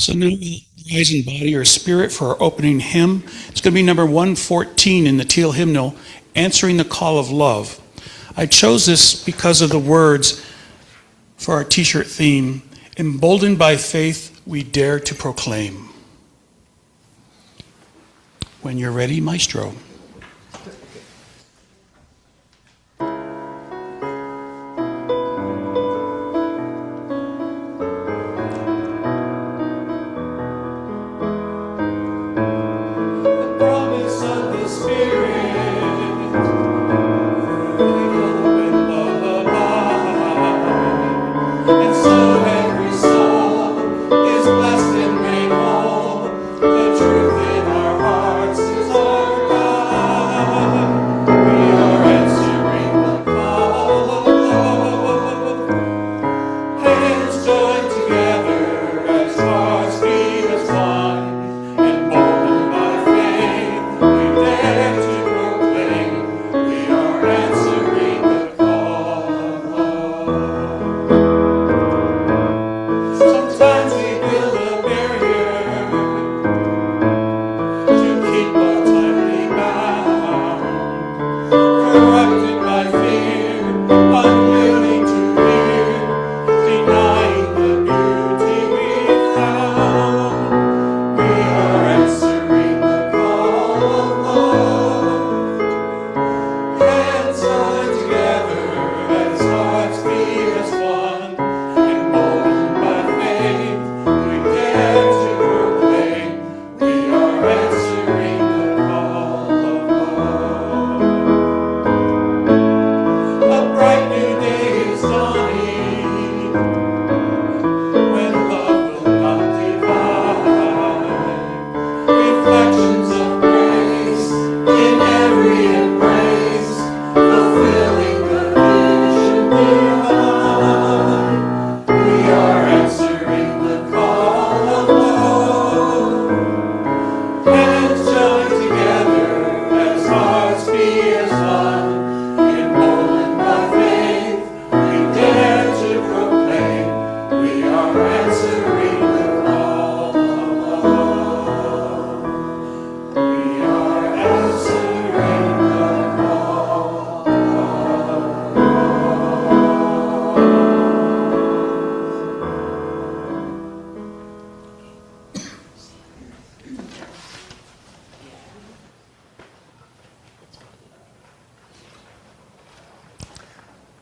So now we'll rise in body or spirit for our opening hymn. It's going to be number 114 in the Teal hymnal, Answering the Call of Love. I chose this because of the words for our t-shirt theme, Emboldened by faith, we dare to proclaim. When you're ready, Maestro.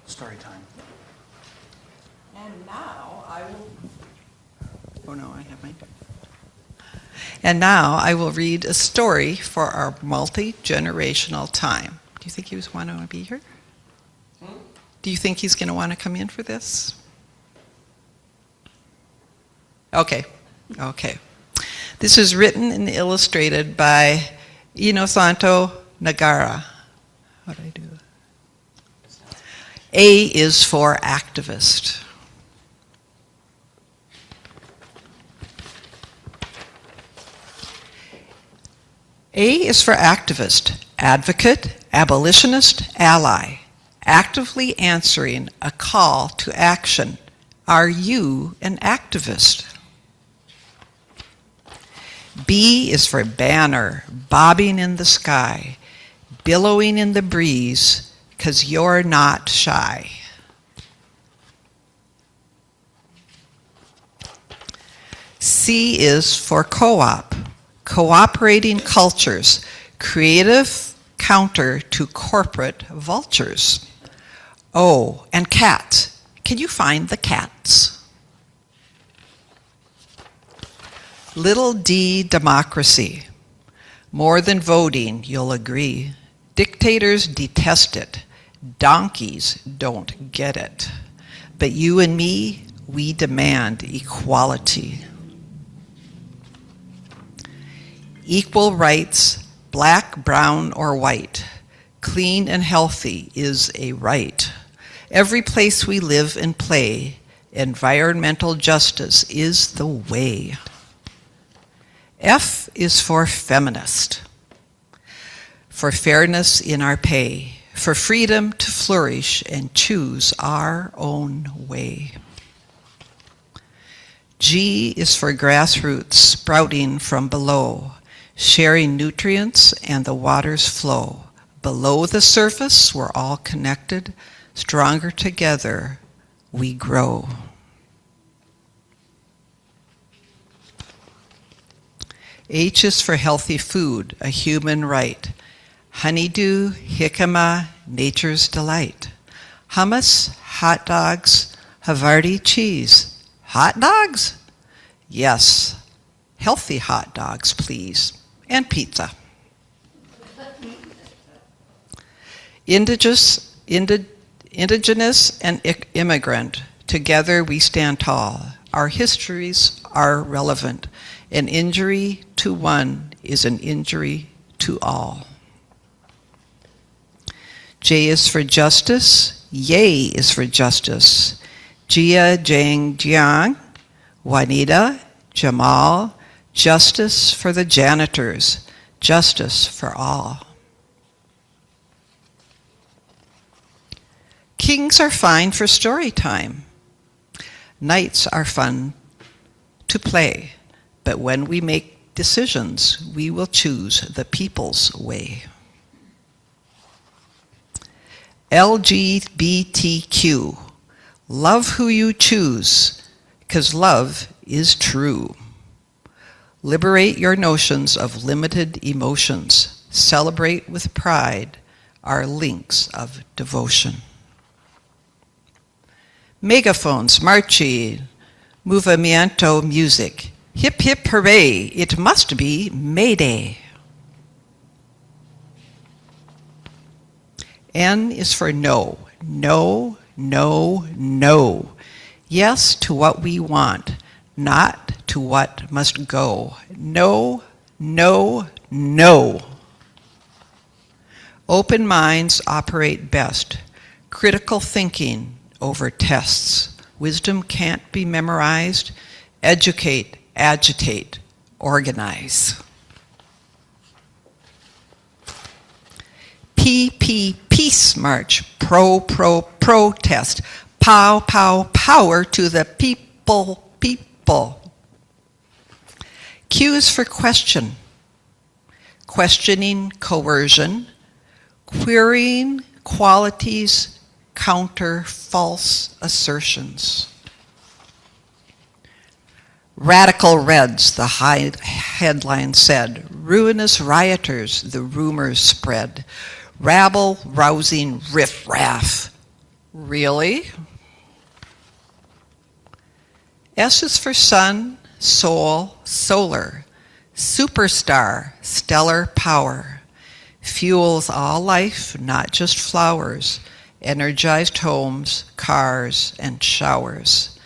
Story time. And now I will. Oh no, I have mine. And now I will read a story for our multi-generational time. Do you think he was want to be here? Do you think he's going to want to come in for this? Okay. This is written and illustrated by Inosanto Nagara. How do I do? A is for activist. A is for activist, advocate, abolitionist, ally, actively answering a call to action. Are you an activist? B is for banner, bobbing in the sky, billowing in the breeze, 'cause you're not shy. C is for co-op, cooperating cultures, creative counter to corporate vultures. Oh, and cats. Can you find the cats? Little d, democracy. More than voting, you'll agree. Dictators detest it. Donkeys don't get it. But you and me, we demand equality. Equal rights, black, brown, or white. Clean and healthy is a right. Every place we live and play, environmental justice is the way. F is for feminist. For fairness in our pay, for freedom to flourish and choose our own way. G is for grassroots sprouting from below, sharing nutrients and the water's flow. Below the surface, we're all connected. Stronger together, we grow. H is for healthy food, a human right. Honeydew, jicama, nature's delight. Hummus, hot dogs, Havarti cheese. Hot dogs? Yes, healthy hot dogs, please. And pizza. Indigenous and immigrant, together we stand tall. Our histories are relevant. An injury to one is an injury to all. J is for justice. Yay is for justice. Jia, Jiang, Jiang, Juanita, Jamal, justice for the janitors, justice for all. Kings are fine for story time. Knights are fun to play, but when we make decisions, we will choose the people's way. LGBTQ. Love who you choose, because love is true. Liberate your notions of limited emotions. Celebrate with pride our links of devotion. Megaphones, marching, movimiento music. Hip hip hooray, it must be May Day. N is for no. No, no, no. Yes to what we want, not to what must go. No, no, no. Open minds operate best. Critical thinking over tests. Wisdom can't be memorized. Educate, agitate, organize. PP, peace march. Pro, protest. Pow, pow, power to the people, people. Q is for question. Questioning coercion. Querying qualities counter false assertions. Radical Reds, the high headline said. Ruinous rioters, the rumors spread. Rabble-rousing riff-raff. Really? S is for sun, soul, solar. Superstar, stellar power. Fuels all life, not just flowers. Energized homes, cars, and showers.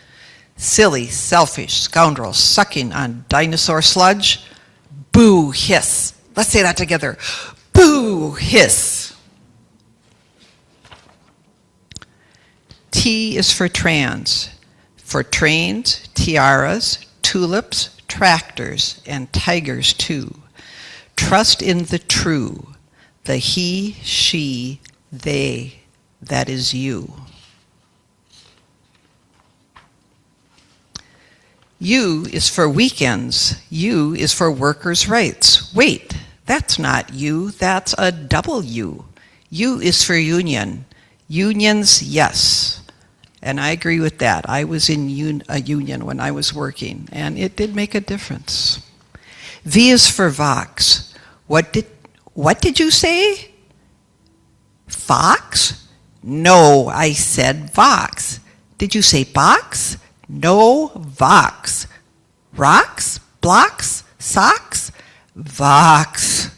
Silly, selfish scoundrels sucking on dinosaur sludge. Boo, hiss. Let's say that together. Boo, hiss. T is for trans. For trains, tiaras, tulips, tractors, and tigers too. Trust in the true, the he, she, they, that is you. U is for weekends. U is for workers' rights. Wait, that's not U, that's a double U. U is for union. Unions, yes. And I agree with that. I was in a union when I was working, and it did make a difference. V is for Vox. What did you say? Fox? No, I said Vox. Did you say box? No, Vox. Rocks? Blocks? Socks? Vox.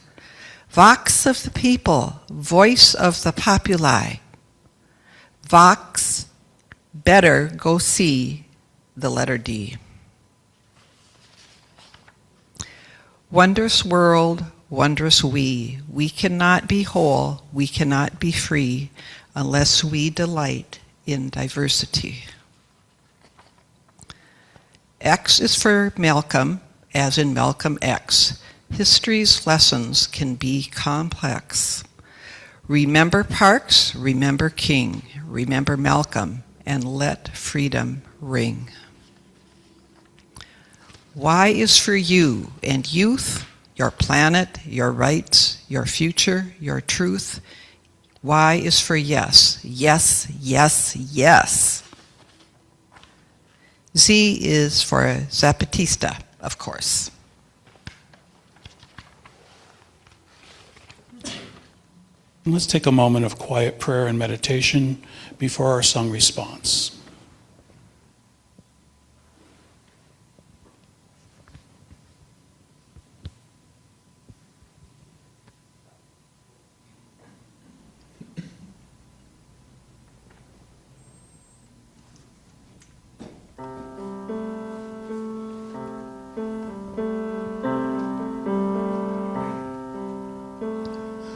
Vox of the people, voice of the populi. Vox, better go see the letter D. Wondrous world, wondrous we. We cannot be whole, we cannot be free unless we delight in diversity. X is for Malcolm, as in Malcolm X. History's lessons can be complex. Remember Parks, remember King, remember Malcolm, and let freedom ring. Y is for you and youth, your planet, your rights, your future, your truth. Y is for yes. Yes, yes, yes. Z is for Zapatista, of course. Let's take a moment of quiet prayer and meditation before our song response.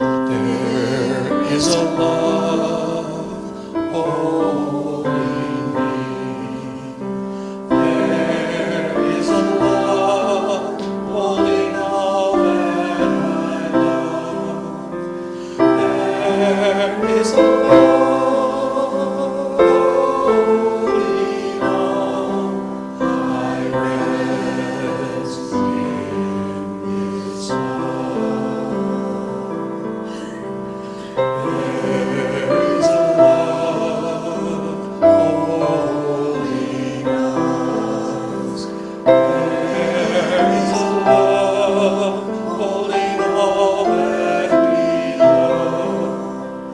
There is a love holding me. There is a love holding all that I love. There is a love holding all. I rest in His love. There is a love holding us. There is a love holding all that we love.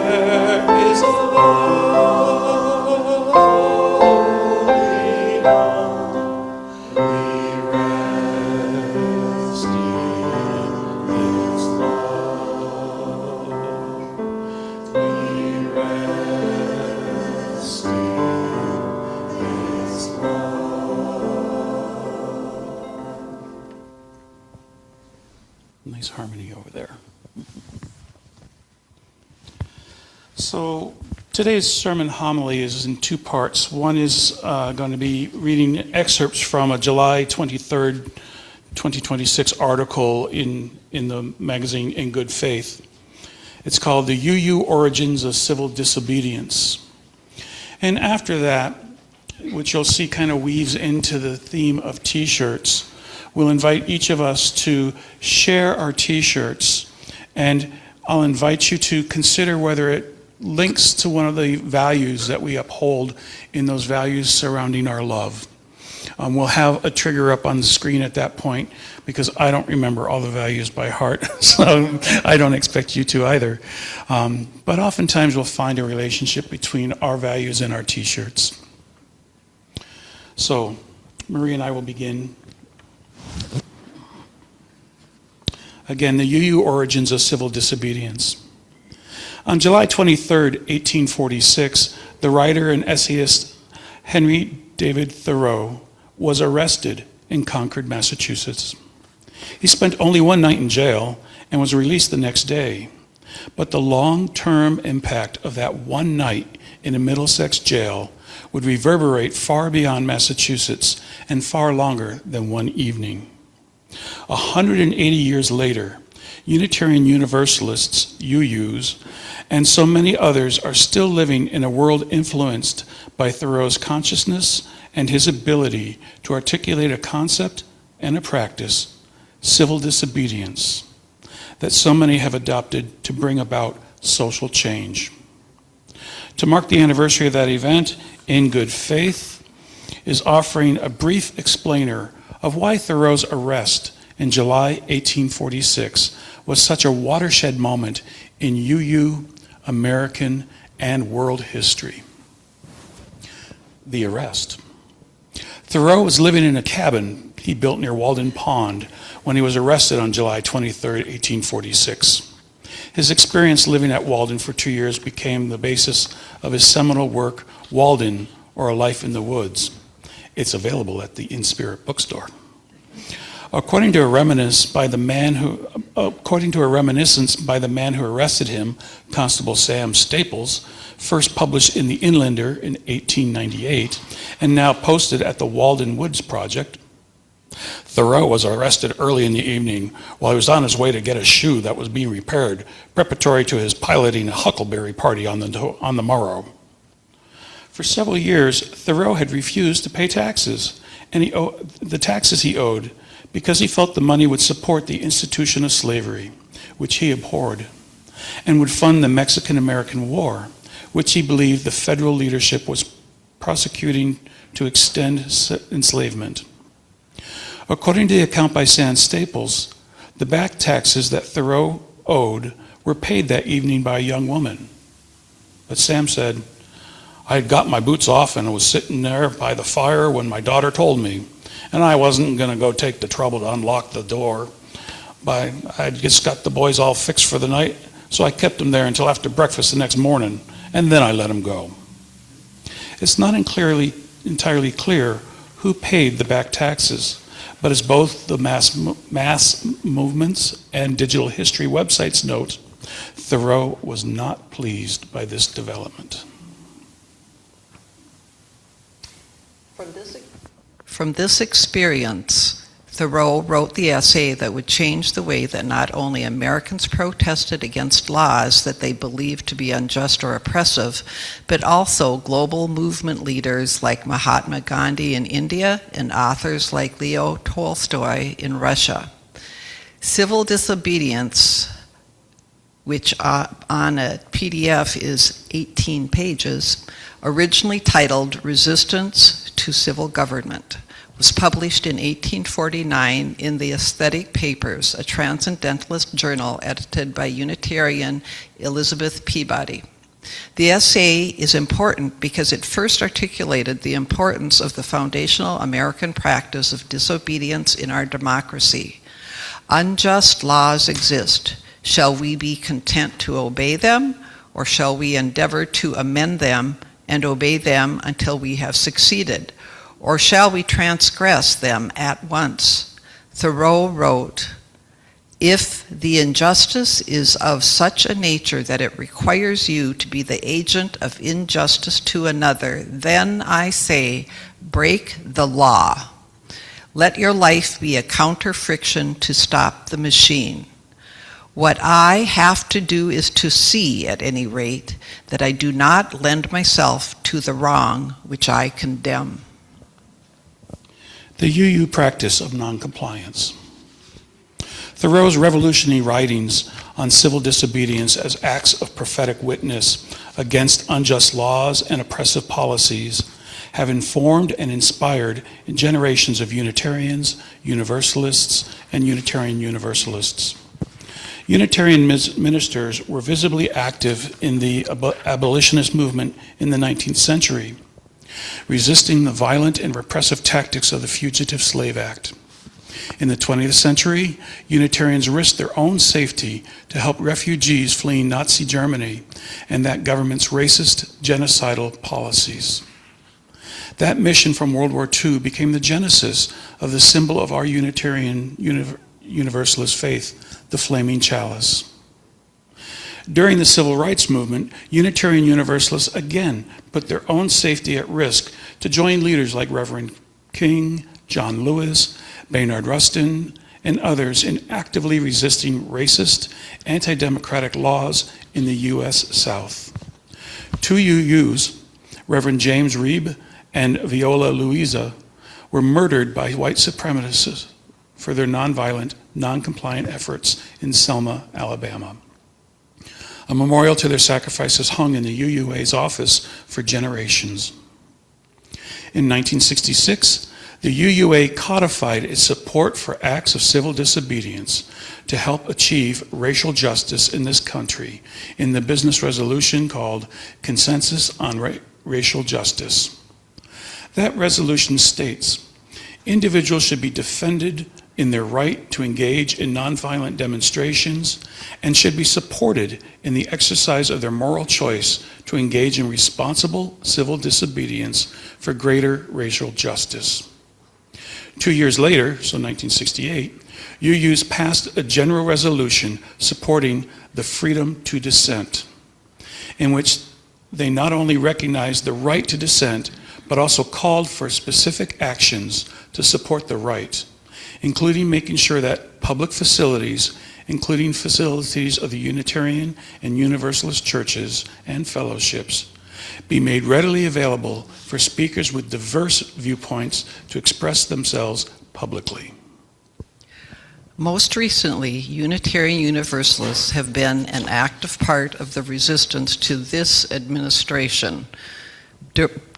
There is a love holding all. We rest in His love. We rest in His love. Nice harmony over there. So today's sermon homily is in two parts. One is going to be reading excerpts from a July 23rd, 2026 article in the magazine In Good Faith. It's called The UU Origins of Civil Disobedience. And after that, which you'll see kind of weaves into the theme of t-shirts, we'll invite each of us to share our t-shirts, and I'll invite you to consider whether it links to one of the values that we uphold in those values surrounding our love. We'll have a trigger up on the screen at that point because I don't remember all the values by heart, so I don't expect you to either. But oftentimes we'll find a relationship between our values and our t-shirts. So Marie and I will begin. Again, the UU Origins of Civil Disobedience. On July 23rd, 1846, the writer and essayist Henry David Thoreau was arrested in Concord, Massachusetts. He spent only one night in jail and was released the next day. But the long-term impact of that one night in a Middlesex jail would reverberate far beyond Massachusetts and far longer than one evening. 180 years later, Unitarian Universalists, UUs, and so many others are still living in a world influenced by Thoreau's consciousness and his ability to articulate a concept and a practice, civil disobedience, that so many have adopted to bring about social change. To mark the anniversary of that event, In Good Faith is offering a brief explainer of why Thoreau's arrest in July 1846 was such a watershed moment in UU, American, and world history. The arrest. Thoreau was living in a cabin he built near Walden Pond when he was arrested on July 23, 1846. His experience living at Walden for 2 years became the basis of his seminal work, Walden, or A Life in the Woods. It's available at the In Spirit bookstore. According to a reminiscence by the man who arrested him, Constable Sam Staples, first published in the Inlander in 1898, and now posted at the Walden Woods Project, Thoreau was arrested early in the evening while he was on his way to get a shoe that was being repaired, preparatory to his piloting a huckleberry party on the morrow. For several years, Thoreau had refused to pay taxes and the taxes he owed because he felt the money would support the institution of slavery, which he abhorred, and would fund the Mexican-American War, which he believed the federal leadership was prosecuting to extend enslavement. According to the account by Sam Staples, the back taxes that Thoreau owed were paid that evening by a young woman. But Sam said, "I had got my boots off and was sitting there by the fire when my daughter told me, and I wasn't going to go take the trouble to unlock the door. But I'd just got the boys all fixed for the night, so I kept them there until after breakfast the next morning, and then I let them go." It's not entirely clear who paid the back taxes, but as both the mass movements and digital history websites note, Thoreau was not pleased by this development. From this experience, Thoreau wrote the essay that would change the way that not only Americans protested against laws that they believed to be unjust or oppressive, but also global movement leaders like Mahatma Gandhi in India and authors like Leo Tolstoy in Russia. Civil Disobedience, which on a PDF is 18 pages, originally titled Resistance to Civil Government, was published in 1849 in the Aesthetic Papers, a transcendentalist journal edited by Unitarian Elizabeth Peabody. The essay is important because it first articulated the importance of the foundational American practice of disobedience in our democracy. Unjust laws exist. Shall we be content to obey them, or shall we endeavor to amend them and obey them until we have succeeded? Or shall we transgress them at once? Thoreau wrote, "If the injustice is of such a nature that it requires you to be the agent of injustice to another, then I say, break the law. Let your life be a counter-friction to stop the machine. What I have to do is to see, at any rate, that I do not lend myself to the wrong which I condemn." The UU practice of noncompliance. Thoreau's revolutionary writings on civil disobedience as acts of prophetic witness against unjust laws and oppressive policies have informed and inspired generations of Unitarians, Universalists, and Unitarian Universalists. Unitarian ministers were visibly active in the abolitionist movement in the 19th century, resisting the violent and repressive tactics of the Fugitive Slave Act. In the 20th century, Unitarians risked their own safety to help refugees fleeing Nazi Germany and that government's racist, genocidal policies. That mission from World War II became the genesis of the symbol of our Unitarian Universalist faith, the flaming chalice. During the Civil Rights Movement, Unitarian Universalists again put their own safety at risk to join leaders like Reverend King, John Lewis, Bayard Rustin, and others in actively resisting racist, anti-democratic laws in the U.S. South. Two UUs, Reverend James Reeb and Viola Luisa, were murdered by white supremacists for their nonviolent, non-compliant efforts in Selma, Alabama. A memorial to their sacrifices hung in the UUA's office for generations. In 1966, the UUA codified its support for acts of civil disobedience to help achieve racial justice in this country in the business resolution called Consensus on Racial Justice. That resolution states, individuals should be defended in their right to engage in nonviolent demonstrations and should be supported in the exercise of their moral choice to engage in responsible civil disobedience for greater racial justice. 2 years later, so 1968, UUs passed a general resolution supporting the freedom to dissent, in which they not only recognized the right to dissent, but also called for specific actions to support the right, including making sure that public facilities, including facilities of the Unitarian and Universalist churches and fellowships, be made readily available for speakers with diverse viewpoints to express themselves publicly. Most recently, Unitarian Universalists have been an active part of the resistance to this administration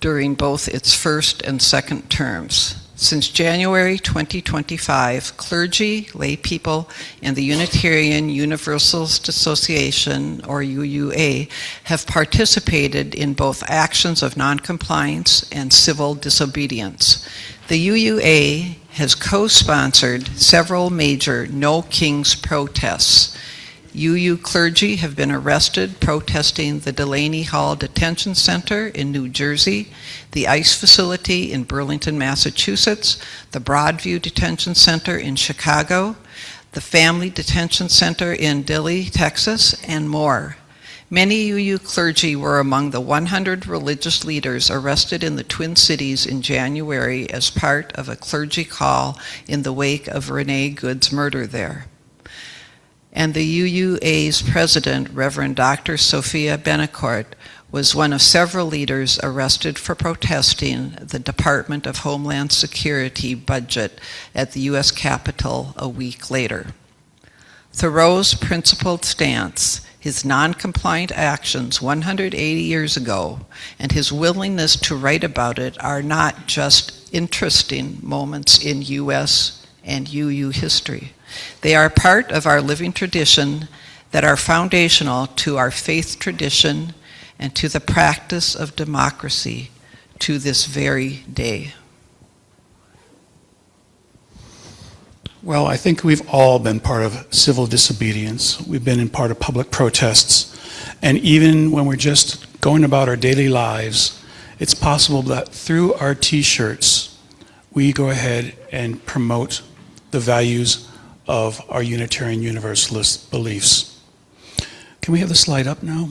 during both its first and second terms. Since January 2025, clergy, laypeople, and the Unitarian Universalist Association, or UUA, have participated in both actions of noncompliance and civil disobedience. The UUA has co-sponsored several major No Kings protests. UU clergy have been arrested protesting the Delaney Hall Detention Center in New Jersey, the ICE facility in Burlington, Massachusetts, the Broadview Detention Center in Chicago, the Family Detention Center in Dilley, Texas, and more. Many UU clergy were among the 100 religious leaders arrested in the Twin Cities in January as part of a clergy call in the wake of Renee Good's murder there. And the UUA's president, Reverend Dr. Sophia Benecourt, was one of several leaders arrested for protesting the Department of Homeland Security budget at the U.S. Capitol a week later. Thoreau's principled stance, his non-compliant actions 180 years ago, and his willingness to write about it are not just interesting moments in U.S. and UU history. They are part of our living tradition that are foundational to our faith tradition and to the practice of democracy to this very day. Well, I think we've all been part of civil disobedience. We've been in part of public protests. And even when we're just going about our daily lives, it's possible that through our t-shirts, we go ahead and promote the values of our Unitarian Universalist beliefs. Can we have the slide up now?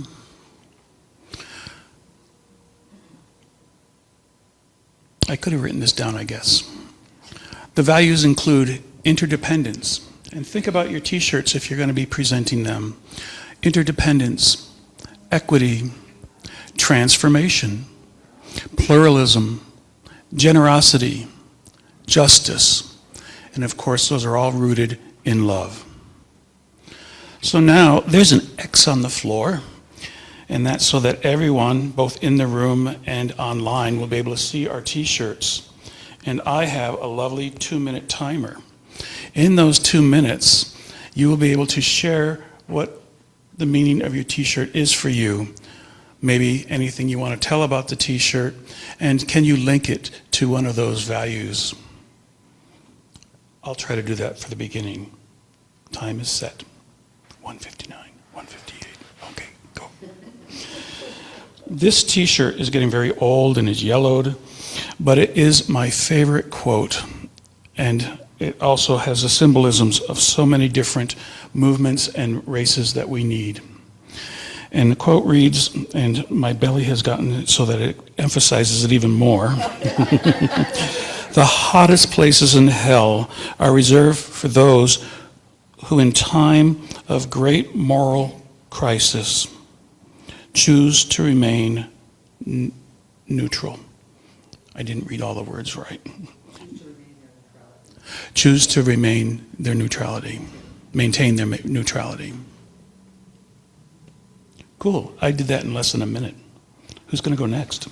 I could have written this down, I guess. The values include interdependence. And think about your t-shirts if you're going to be presenting them. Interdependence, equity, transformation, pluralism, generosity, justice. And of course, those are all rooted in love. So now there's an X on the floor, and that's so that everyone, both in the room and online, will be able to see our t-shirts. And I have a lovely 2-minute timer. In those 2 minutes, you will be able to share what the meaning of your t-shirt is for you. Maybe anything you want to tell about the t-shirt, and can you link it to one of those values? I'll try to do that for the beginning. Time is set. 1:59, 1:58. Okay, go. This t-shirt is getting very old and is yellowed, but it is my favorite quote, and it also has the symbolisms of so many different movements and races that we need. And the quote reads, and my belly has gotten it so that it emphasizes it even more. The hottest places in hell are reserved for those who in time of great moral crisis choose to remain neutral. I didn't read all the words right. Choose to remain their neutrality, maintain their neutrality. Cool, I did that in less than a minute. Who's going to go next?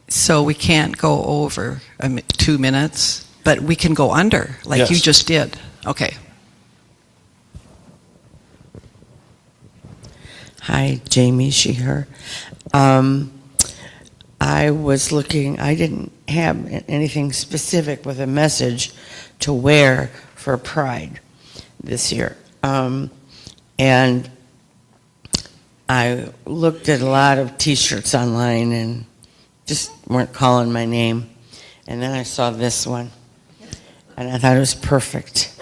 So we can't go over 2 minutes, but we can go under, like Yes. you just did. Okay. Hi, Jamie Sheeher. I was looking, I didn't have anything specific with a message to wear for Pride this year. And I looked at a lot of t-shirts online and just weren't calling my name. And then I saw this one, and I thought it was perfect.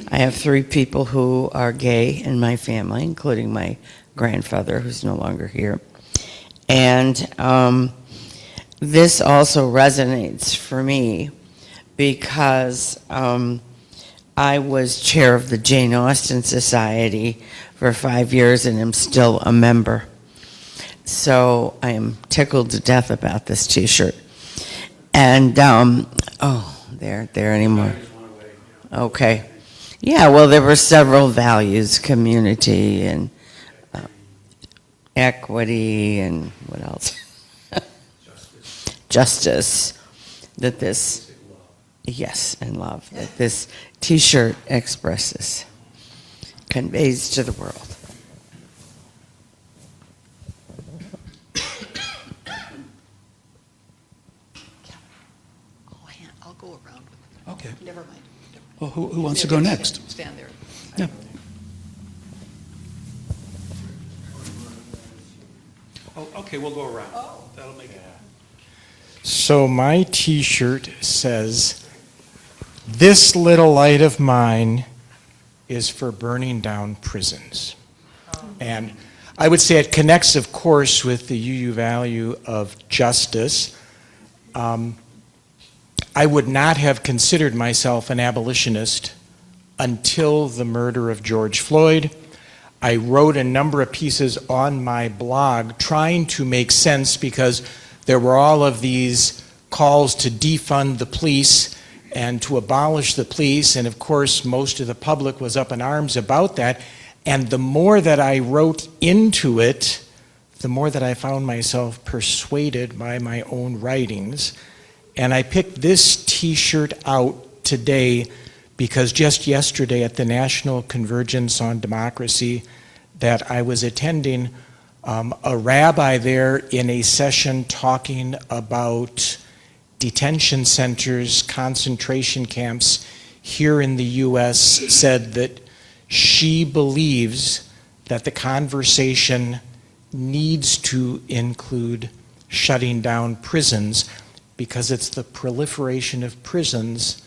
I have 3 people who are gay in my family, including my grandfather, who's no longer here. And this also resonates for me because I was chair of the Jane Austen Society for 5 years and am still a member. So I am tickled to death about this T-shirt. And, they're there anymore. Okay. Yeah, well, there were several values, community and equity and what else? Justice. That this, yes, and love, that this T-shirt expresses, conveys to the world. I'll go around. Okay. Never mind. Well, who wants to go next? Stand there. Yeah. Oh, okay, we'll go around. That'll make it. So my T-shirt says, "This little light of mine is for burning down prisons." And I would say it connects, of course, with the UU value of justice. I would not have considered myself an abolitionist until the murder of George Floyd. I wrote a number of pieces on my blog trying to make sense because there were all of these calls to defund the police and to abolish the police, and of course most of the public was up in arms about that. And the more that I wrote into it, the more that I found myself persuaded by my own writings. And I picked this T-shirt out today because just yesterday at the National Convergence on Democracy that I was attending, a rabbi there in a session talking about detention centers, concentration camps here in the U.S. said that she believes that the conversation needs to include shutting down prisons because it's the proliferation of prisons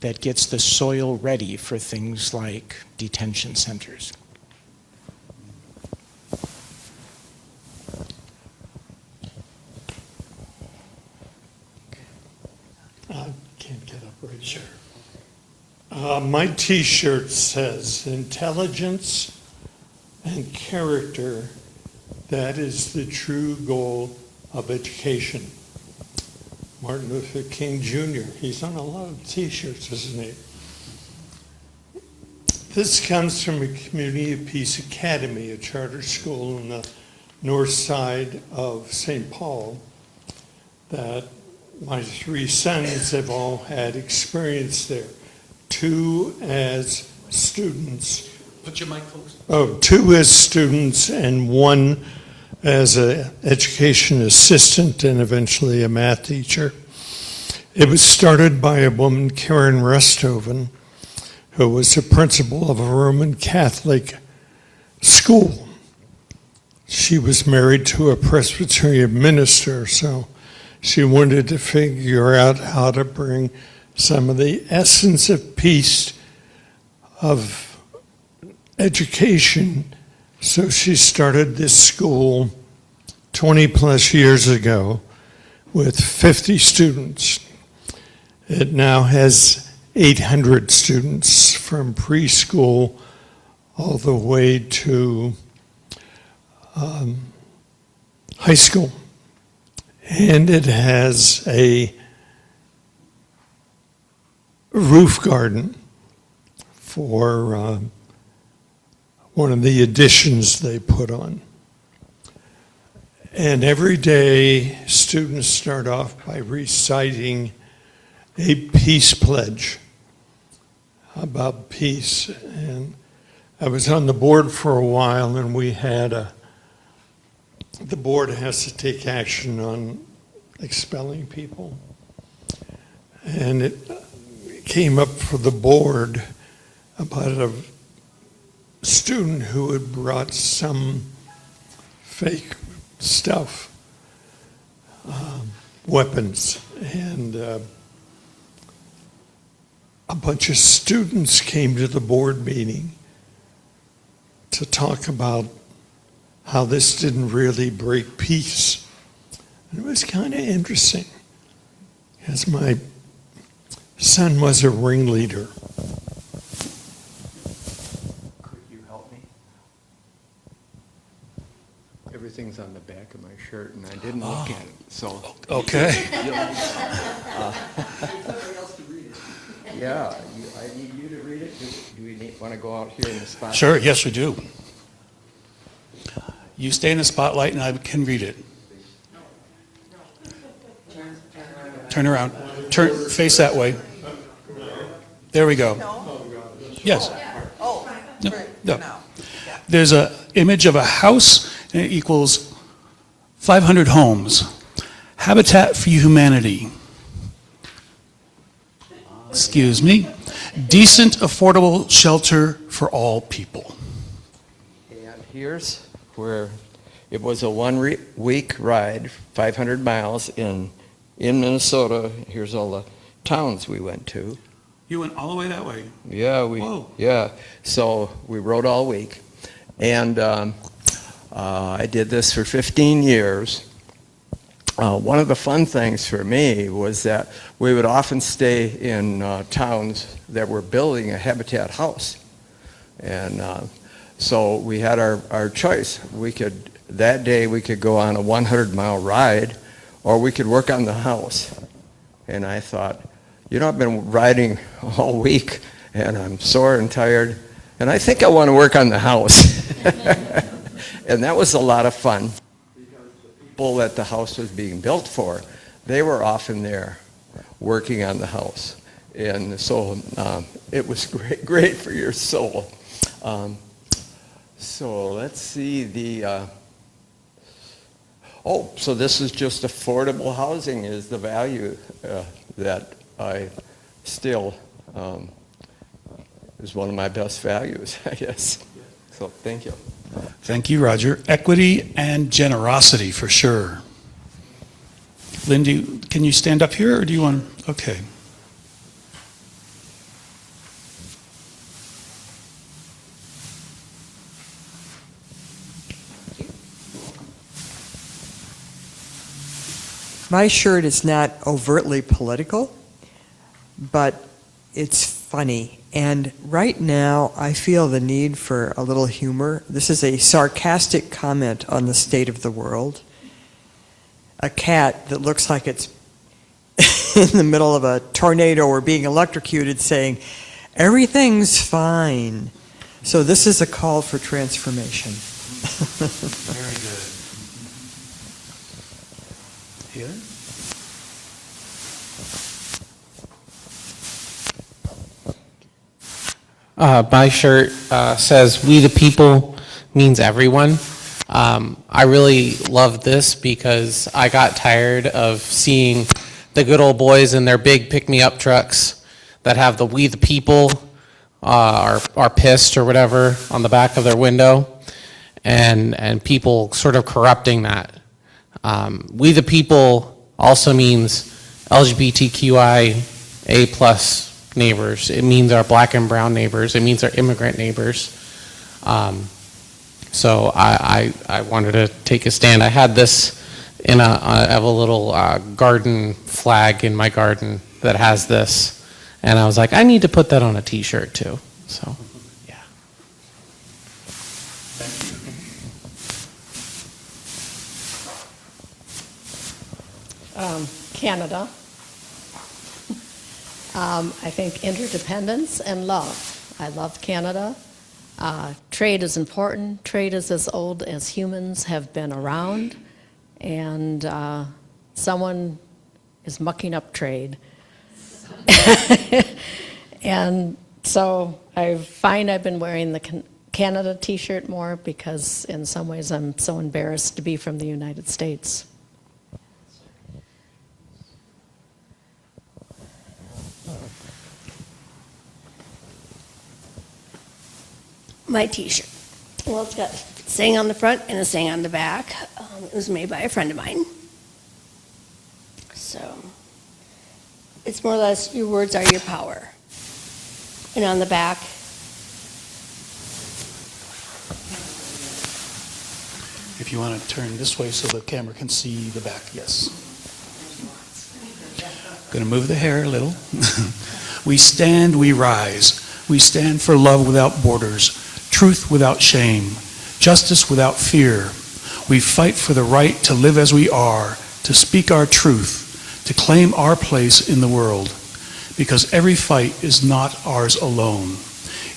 that gets the soil ready for things like detention centers. I can't get up right here. My T-shirt says, "Intelligence and character, that is the true goal of education." Martin Luther King Jr., he's on a lot of T-shirts, isn't he? This comes from a Community of Peace Academy, a charter school on the north side of St. Paul that my three sons have all had experience there. Two as students. Put your mic close. Two as students and one as an education assistant and eventually a math teacher. It was started by a woman, Karen Resthoven, who was the principal of a Roman Catholic school. She was married to a Presbyterian minister, so she wanted to figure out how to bring some of the essence of peace, of education. So she started this school 20 plus years ago with 50 students. It now has 800 students from preschool all the way to high school. And it has a roof garden for one of the additions they put on. And every day, students start off by reciting a peace pledge about peace. And I was on the board for a while, and we had the board has to take action on expelling people. And it came up for the board about a student who had brought some fake stuff, weapons, and a bunch of students came to the board meeting to talk about how this didn't really break peace. And it was kind of interesting, because my son was a ringleader. Could you help me? Everything things on the back of my shirt, and I didn't look at it, so. Okay. Yeah, I need you to read it. Do we want to go out here in the spotlight? Sure, yes, we do. You stay in the spotlight and I can read it. Turn around. Face that way. There we go. Yes. No. There's an image of a house, and it equals 500 homes. Habitat for Humanity. Excuse me. Decent, affordable shelter for all people. And here's where it was a one-week ride, 500 miles in Minnesota. Here's all the towns we went to. You went all the way that way? Yeah, Whoa. yeah. So we rode all week, and I did this for 15 years. One of the fun things for me was that we would often stay in towns that were building a Habitat house, and so we had our choice. That day we could go on a 100-mile ride, or we could work on the house. And I thought, I've been riding all week, and I'm sore and tired, and I think I want to work on the house. And that was a lot of fun. Because the people that the house was being built for, they were often there working on the house. And so it was great for your soul. So let's see so this is just affordable housing is the value that I still is one of my best values, I guess. So thank you. Thank you, Roger. Equity and generosity, for sure. Lindy, can you stand up here, or do you want? Okay. My shirt is not overtly political, but it's funny. And right now, I feel the need for a little humor. This is a sarcastic comment on the state of the world. A cat that looks like it's in the middle of a tornado or being electrocuted saying, everything's fine. So this is a call for transformation. Very good. Here? My shirt says "We the People" means everyone. I really love this because I got tired of seeing the good old boys in their big pick-me-up trucks that have the "We the People" are pissed or whatever on the back of their window, and people sort of corrupting that. "We the People" also means LGBTQIA plus neighbors. It means our black and brown neighbors. It means our immigrant neighbors. So I wanted to take a stand. I had this I have a little garden flag in my garden that has this, and I was like, I need to put that on a T-shirt too. So, yeah. Canada. I think interdependence and love. I love Canada. Trade is important. Trade is as old as humans have been around, and someone is mucking up trade. And so I find I've been wearing the Canada t-shirt more because in some ways I'm so embarrassed to be from the United States. My t-shirt. Well, it's got a saying on the front and a saying on the back. It was made by a friend of mine. So it's more or less, your words are your power. And on the back, If you want to turn this way so the camera can see the back, yes. Going to move the hair a little. We stand, we rise. We stand for love without borders, truth without shame, justice without fear. We fight for the right to live as we are, to speak our truth, to claim our place in the world. Because every fight is not ours alone.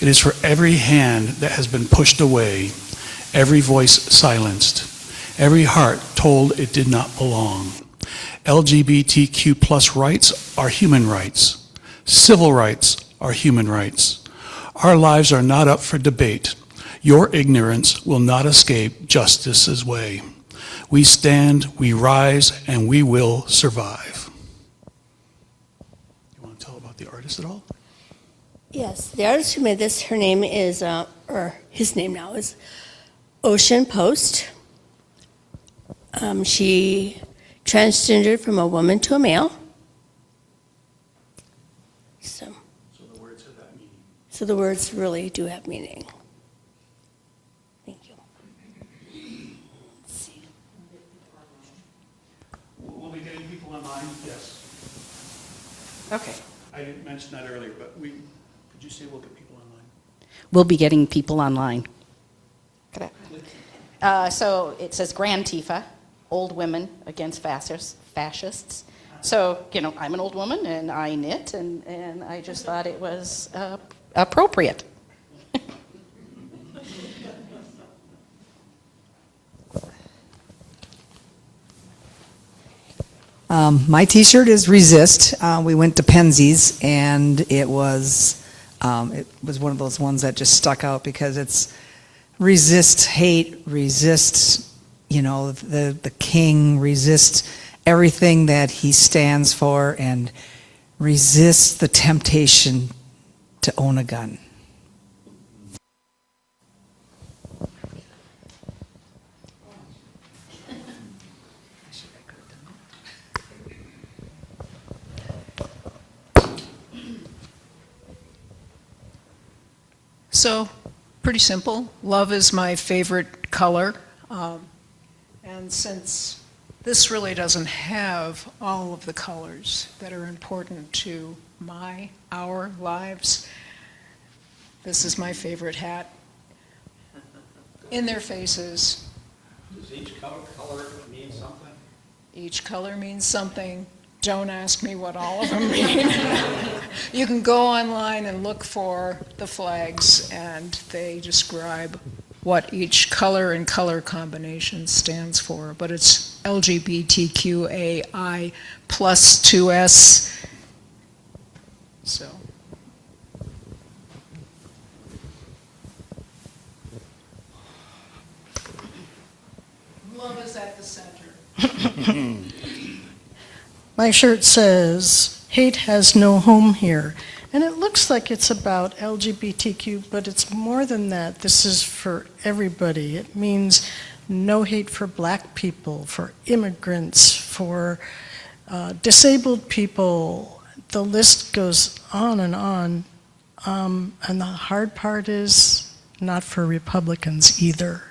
It is for every hand that has been pushed away, every voice silenced, every heart told it did not belong. LGBTQ plus rights are human rights. Civil rights are human rights. Our lives are not up for debate. Your ignorance will not escape justice's way. We stand, we rise, and we will survive. You want to tell about the artist at all? Yes, the artist who made this, her name is, or his name now is Ocean Post. She transgendered from a woman to a male. So the words have that meaning. So the words really do have meaning. Thank you. Let's see. Will we get any people online? Yes. Okay. I didn't mention that earlier, but could you say we'll get people online? We'll be getting people online. So it says Grand Tifa, old women against fascists. So, I'm an old woman and I knit and I just thought it was appropriate. My t-shirt is Resist. We went to Penzies and it was one of those ones that just stuck out because it's resist hate, resist, the king, resist everything that he stands for, and resist the temptation to own a gun. So, pretty simple. Love is my favorite color. And since this really doesn't have all of the colors that are important to our lives, this is my favorite hat. In their faces. Does each color mean something? Each color means something. Don't ask me what all of them mean. You can go online and look for the flags, and they describe what each color and color combination stands for. But it's LGBTQAI plus 2S. So. Love is at the center. My shirt says, "Hate has no home here." And it looks like it's about LGBTQ, but it's more than that. This is for everybody. It means no hate for black people, for immigrants, for disabled people. The list goes on and on. And the hard part is not for Republicans either.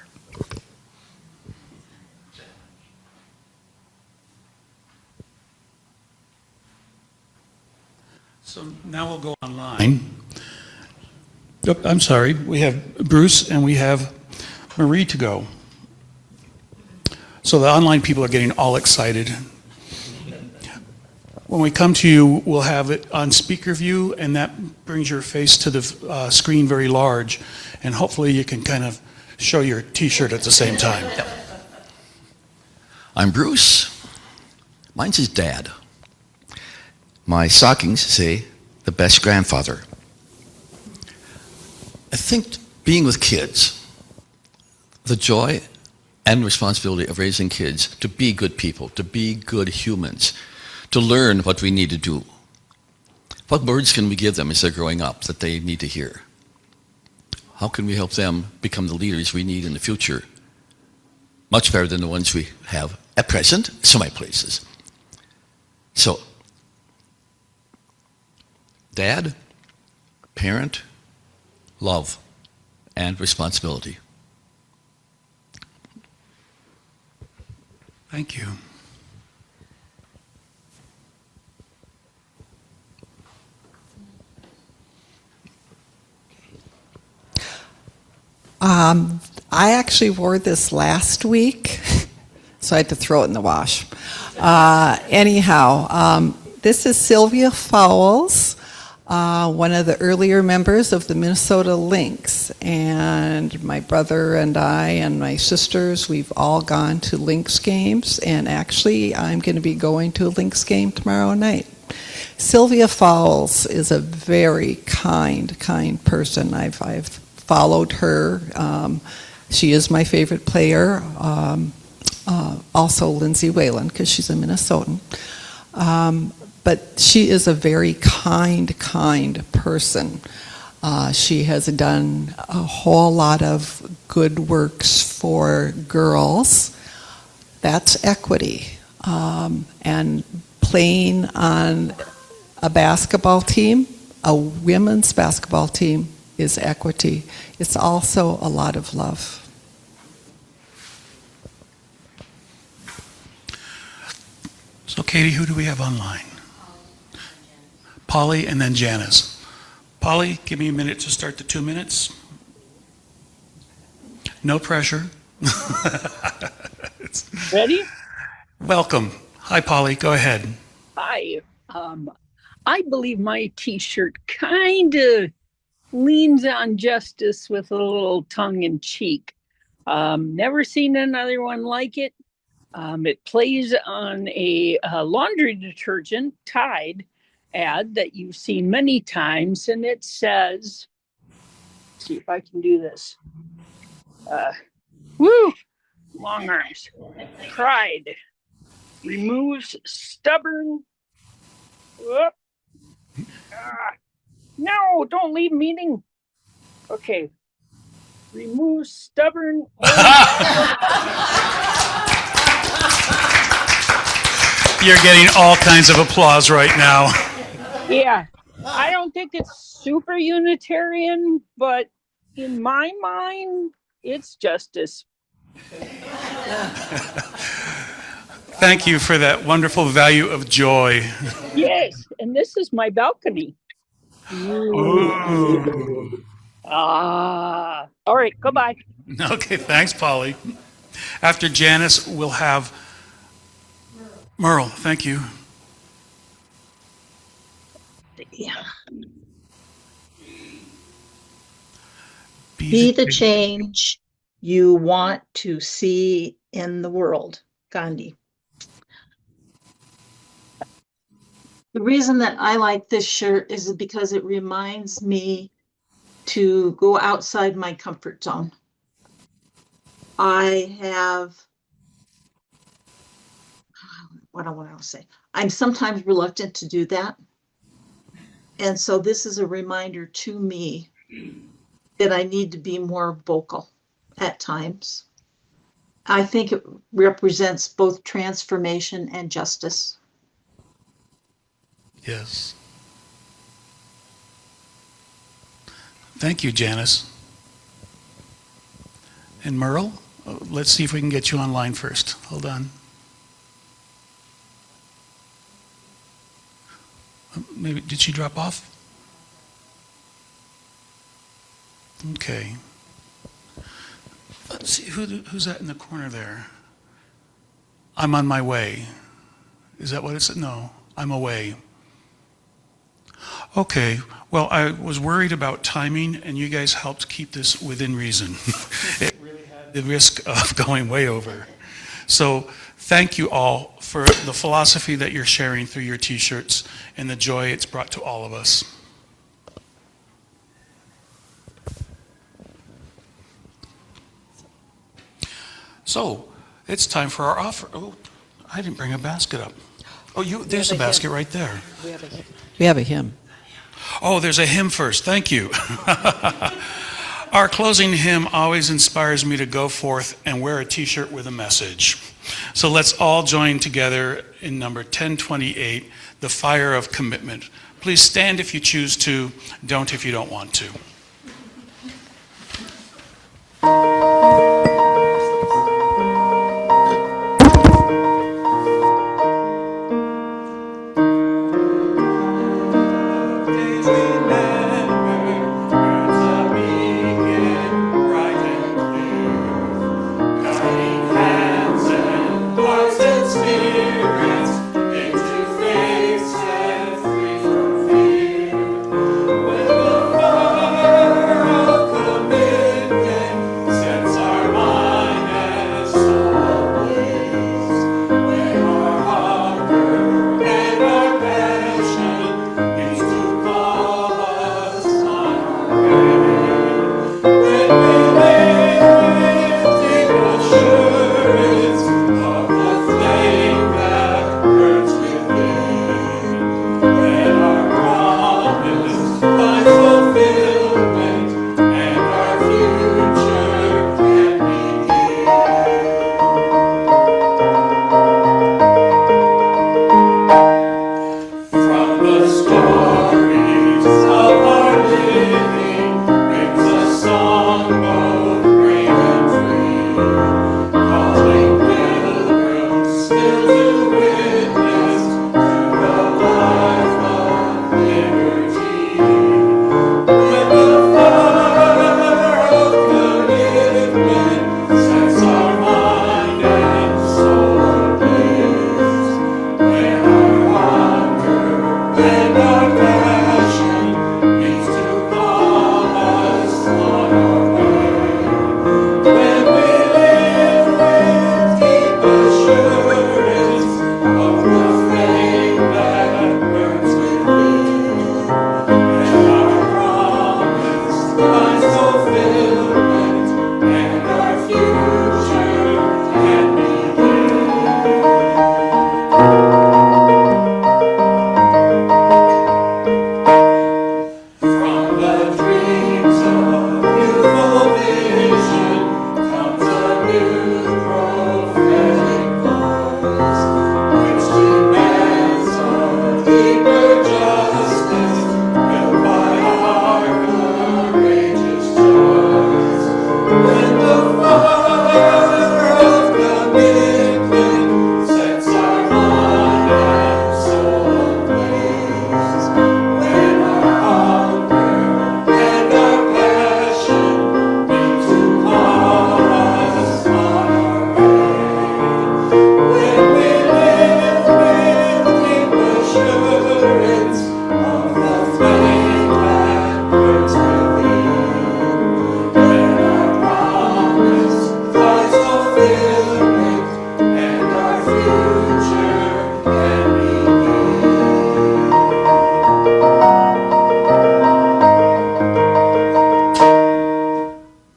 So now we'll go online. Oh, I'm sorry, we have Bruce and we have Marie to go. So the online people are getting all excited. When we come to you, we'll have it on speaker view, and that brings your face to the screen very large, and hopefully you can kind of show your t-shirt at the same time. I'm Bruce. Mine's his dad. My stockings say, the best grandfather. I think being with kids, the joy and responsibility of raising kids to be good people, to be good humans, to learn what we need to do. What words can we give them as they're growing up that they need to hear? How can we help them become the leaders we need in the future? Much better than the ones we have at present, so many places. So, dad, parent, love, and responsibility. Thank you. I actually wore this last week. so I had to throw it in the wash. Anyhow, this is Sylvia Fowles, one of the earlier members of the Minnesota Lynx. And my brother and I and my sisters, we've all gone to Lynx games. And actually, I'm going to be going to a Lynx game tomorrow night. Sylvia Fowles is a very kind person. I've followed her. She is my favorite player. Also Lindsay Whalen, because she's a Minnesotan. But she is a very kind person. She has done a whole lot of good works for girls. That's equity. And playing on a basketball team, a women's basketball team, is equity. It's also a lot of love. So, Katie, who do we have online? Polly and then Janice. Polly, give me a minute to start the 2 minutes. No pressure. Ready? Welcome. Hi, Polly. Go ahead. Hi. I believe my T-shirt kind of leans on justice with a little tongue in cheek. Never seen another one like it. It plays on a laundry detergent, Tide, ad that you've seen many times, and it says, let's see if I can do this. Woo! Long arms. Pride removes stubborn. Whoop. No, don't leave meeting. Okay. Remove stubborn. You're getting all kinds of applause right now. Yeah, I don't think it's super Unitarian, but in my mind, it's justice. Thank you for that wonderful value of joy. Yes, and this is my balcony. Ooh. All right, goodbye. Okay, thanks, Polly. After Janice, we'll have Merle. Thank you. Yeah. Be the change you want to see in the world. Gandhi. The reason that I like this shirt is because it reminds me to go outside my comfort zone. What do I want to say? I'm sometimes reluctant to do that. And so this is a reminder to me that I need to be more vocal at times. I think it represents both transformation and justice. Yes. Thank you, Janice. And Merle, let's see if we can get you online first. Hold on. Maybe, did she drop off? Okay. Let's see, who's that in the corner there? I'm on my way. Is that what it said? No, I'm away. Okay, well, I was worried about timing, and you guys helped keep this within reason. It really had the risk of going way over. So thank you all for the philosophy that you're sharing through your T-shirts and the joy it's brought to all of us. So it's time for our offer. Oh, I didn't bring a basket up. Oh, there's a basket right there. We have a hymn. Oh, there's a hymn first. Thank you. Our closing hymn always inspires me to go forth and wear a T-shirt with a message. So let's all join together in number 1028, The Fire of Commitment. Please stand if you choose to, don't if you don't want to. Between